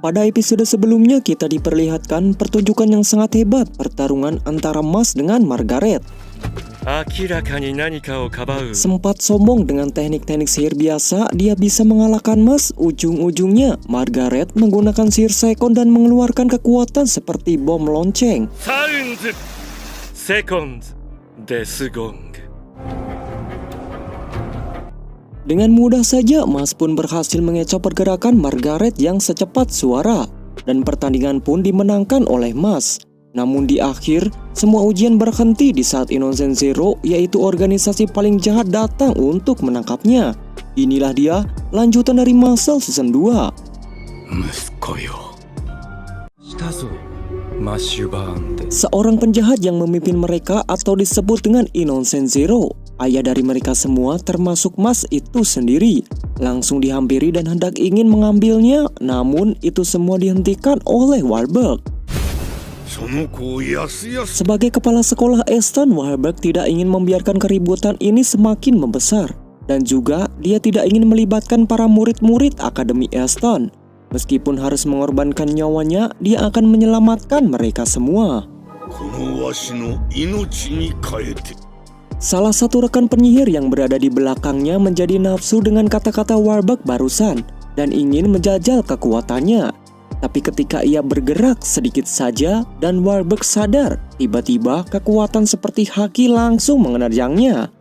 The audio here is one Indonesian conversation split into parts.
Pada episode sebelumnya kita diperlihatkan pertunjukan yang sangat hebat pertarungan antara Mas dengan Margaret. Sempat sombong dengan teknik-teknik sihir biasa, dia bisa mengalahkan Mas. Ujung-ujungnya Margaret menggunakan sihir sekon dan mengeluarkan kekuatan seperti bom lonceng. Dengan mudah saja Mas pun berhasil mengecoh pergerakan Margaret yang secepat suara, dan pertandingan pun dimenangkan oleh Mas. Namun di akhir, semua ujian berhenti di saat Innocent Zero, yaitu organisasi paling jahat, datang untuk menangkapnya. Inilah dia lanjutan dari Muscle Season 2. Seorang penjahat yang memimpin mereka atau disebut dengan Innocent Zero. Ayah dari mereka semua termasuk Mas itu sendiri langsung dihampiri dan hendak ingin mengambilnya, namun itu semua dihentikan oleh Warburg. Sebagai kepala sekolah Aston, Warburg tidak ingin membiarkan keributan ini semakin membesar, dan juga dia tidak ingin melibatkan para murid-murid Akademi Aston. Meskipun harus mengorbankan nyawanya, dia akan menyelamatkan mereka semua. Salah satu rekan penyihir yang berada di belakangnya menjadi nafsu dengan kata-kata Warburg barusan dan ingin menjajal kekuatannya. Tapi ketika ia bergerak sedikit saja dan Warburg sadar, tiba-tiba kekuatan seperti haki langsung menerjangnya.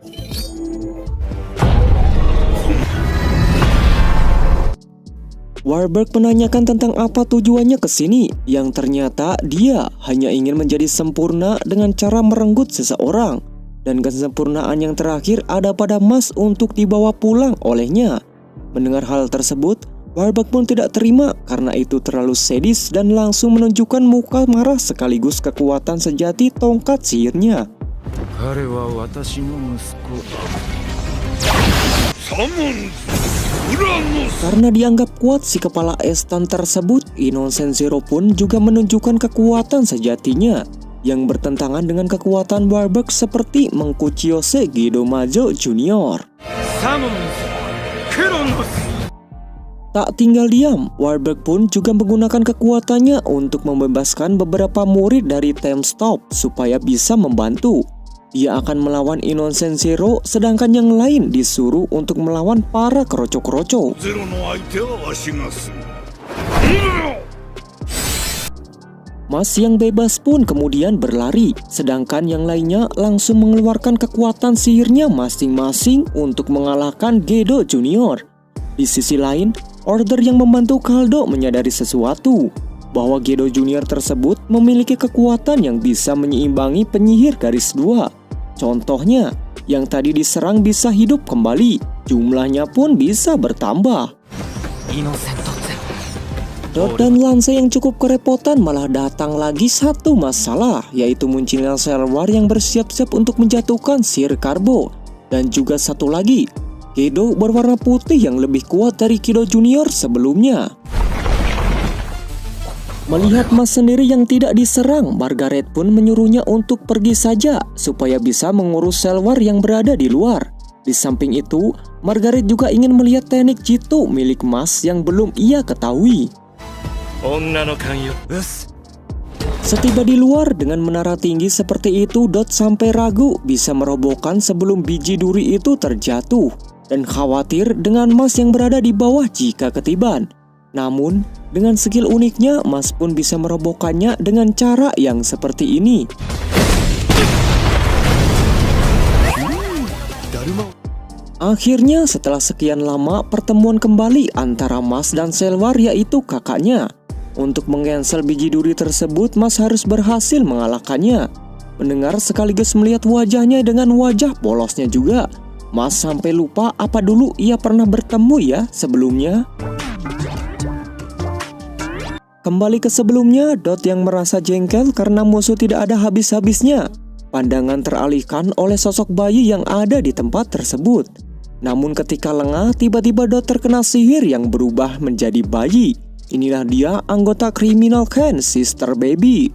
Warburg menanyakan tentang apa tujuannya ke sini, yang ternyata dia hanya ingin menjadi sempurna dengan cara merenggut seseorang. Dan kesempurnaan yang terakhir ada pada Mas untuk dibawa pulang olehnya. Mendengar hal tersebut, Warburg pun tidak terima karena itu terlalu sadis dan langsung menunjukkan muka marah sekaligus kekuatan sejati tongkat sihirnya. Karena dianggap kuat si kepala Aston tersebut, Innocent Zero pun juga menunjukkan kekuatan sejatinya yang bertentangan dengan kekuatan Warburg seperti Mengkuchiose Gedomajo Junior. Tak tinggal diam, Warburg pun juga menggunakan kekuatannya untuk membebaskan beberapa murid dari Time Stop supaya bisa membantu. Dia akan melawan Innocent Zero, sedangkan yang lain disuruh untuk melawan para kroco-kroco. Mas yang bebas pun kemudian berlari, sedangkan yang lainnya langsung mengeluarkan kekuatan sihirnya masing-masing untuk mengalahkan Gedo Junior. Di sisi lain, Order yang membantu Kaldo menyadari sesuatu, bahwa Gedo Junior tersebut memiliki kekuatan yang bisa menyeimbangi penyihir garis 2. Contohnya, yang tadi diserang bisa hidup kembali, jumlahnya pun bisa bertambah. Dot dan Lance yang cukup kerepotan malah datang lagi satu masalah, yaitu munculnya sel war yang bersiap-siap untuk menjatuhkan sihir karbo. Dan juga satu lagi, Gedo berwarna putih yang lebih kuat dari Gedo Junior sebelumnya. Melihat Mas sendiri yang tidak diserang, Margaret pun menyuruhnya untuk pergi saja supaya bisa mengurus sel war yang berada di luar. Di samping itu, Margaret juga ingin melihat teknik jitu milik Mas yang belum ia ketahui. Setiba di luar dengan menara tinggi seperti itu, Dot sampai ragu bisa merobohkan sebelum biji duri itu terjatuh, dan khawatir dengan Mas yang berada di bawah jika ketiban. Namun, dengan skill uniknya, Mas pun bisa merobohkannya dengan cara yang seperti ini. Akhirnya, setelah sekian lama, pertemuan kembali antara Mas dan Selwar, yaitu kakaknya. Untuk mengcancel biji duri tersebut, Mas harus berhasil mengalahkannya. Mendengar sekaligus melihat wajahnya dengan wajah polosnya juga, Mas sampai lupa apa dulu ia pernah bertemu ya sebelumnya. Kembali ke sebelumnya, Dot yang merasa jengkel karena musuh tidak ada habis-habisnya. Pandangan teralihkan oleh sosok bayi yang ada di tempat tersebut. Namun ketika lengah, tiba-tiba Dot terkena sihir yang berubah menjadi bayi. Inilah dia anggota Criminal Can, Sister Baby.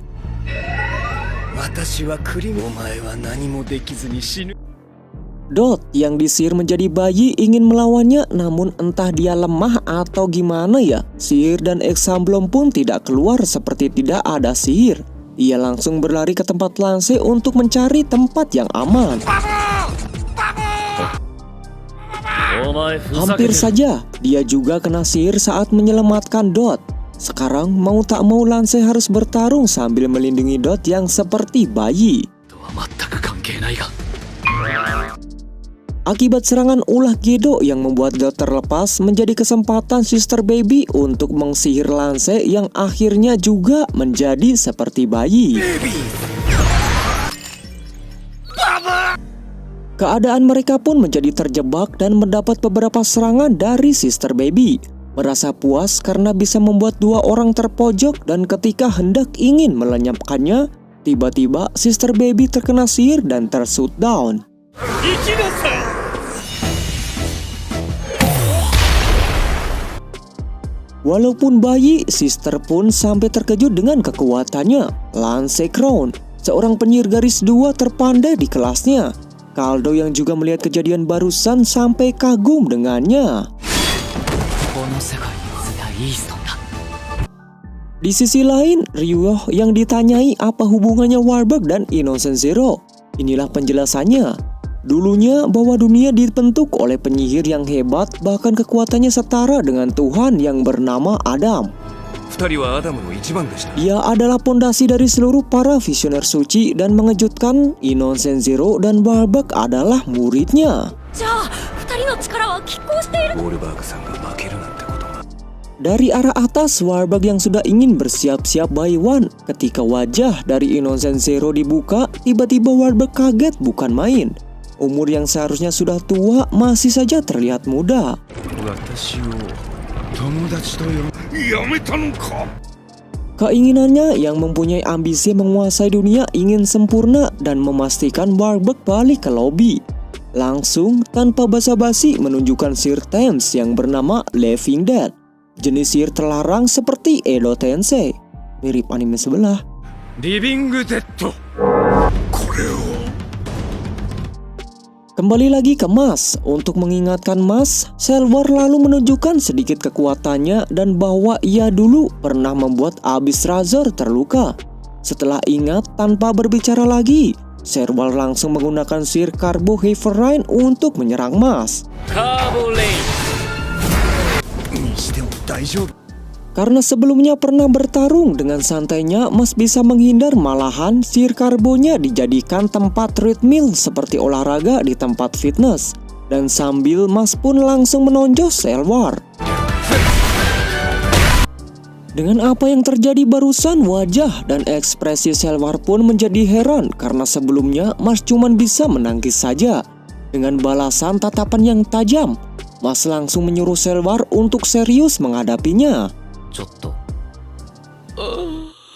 Dot yang disihir menjadi bayi ingin melawannya, namun entah dia lemah atau gimana ya, sihir dan Examblon pun tidak keluar seperti tidak ada sihir. Ia langsung berlari ke tempat Lance untuk mencari tempat yang aman. Hampir saja dia juga kena sihir saat menyelamatkan Dot. Sekarang mau tak mau Lance harus bertarung sambil melindungi Dot yang seperti bayi. Akibat serangan ulah Gedo yang membuat Dot terlepas, menjadi kesempatan Sister Baby untuk mengsihir Lance yang akhirnya juga menjadi seperti bayi. Keadaan mereka pun menjadi terjebak dan mendapat beberapa serangan dari Sister Baby. Merasa puas karena bisa membuat dua orang terpojok, dan ketika hendak ingin melenyapkannya, tiba-tiba Sister Baby terkena sihir dan tershoot down. Walaupun bayi, Sister pun sampai terkejut dengan kekuatannya. Lance Crown, seorang penyihir garis 2 terpandai di kelasnya. Kaldo yang juga melihat kejadian barusan sampai kagum dengannya. Di sisi lain, Ryuho yang ditanyai apa hubungannya Warbug dan Innocent Zero. Inilah penjelasannya. Dulunya bahwa dunia dibentuk oleh penyihir yang hebat, bahkan kekuatannya setara dengan Tuhan yang bernama Adam. Dia adalah pondasi dari seluruh para visioner suci, dan mengejutkan, Innocent Zero dan Warbug adalah muridnya. Dari arah atas, Warbug yang sudah ingin bersiap-siap by one. Ketika wajah dari Innocent Zero dibuka, tiba-tiba Warbug kaget bukan main. Umur yang seharusnya sudah tua masih saja terlihat muda. Keinginannya yang mempunyai ambisi menguasai dunia ingin sempurna dan memastikan Warbug balik ke lobi. Langsung tanpa basa-basi menunjukkan sihir Thames yang bernama Living Dead. Jenis sihir terlarang seperti Edo Tensei. Mirip anime sebelah. Living Dead. Kembali lagi ke Mas. Untuk mengingatkan Mas, Selvar lalu menunjukkan sedikit kekuatannya dan bahwa ia dulu pernah membuat Abyss Razor terluka. Setelah ingat tanpa berbicara lagi, Selvar langsung menggunakan sihir Carbo Heaven untuk menyerang Mas. Karena sebelumnya pernah bertarung dengan santainya, Mas bisa menghindar, malahan sihir karbonya dijadikan tempat treadmill seperti olahraga di tempat fitness. Dan sambil Mas pun langsung menonjol Selvar. Dengan apa yang terjadi barusan, wajah dan ekspresi Selvar pun menjadi heran karena sebelumnya Mas cuman bisa menangkis saja. Dengan balasan tatapan yang tajam, Mas langsung menyuruh Selvar untuk serius menghadapinya.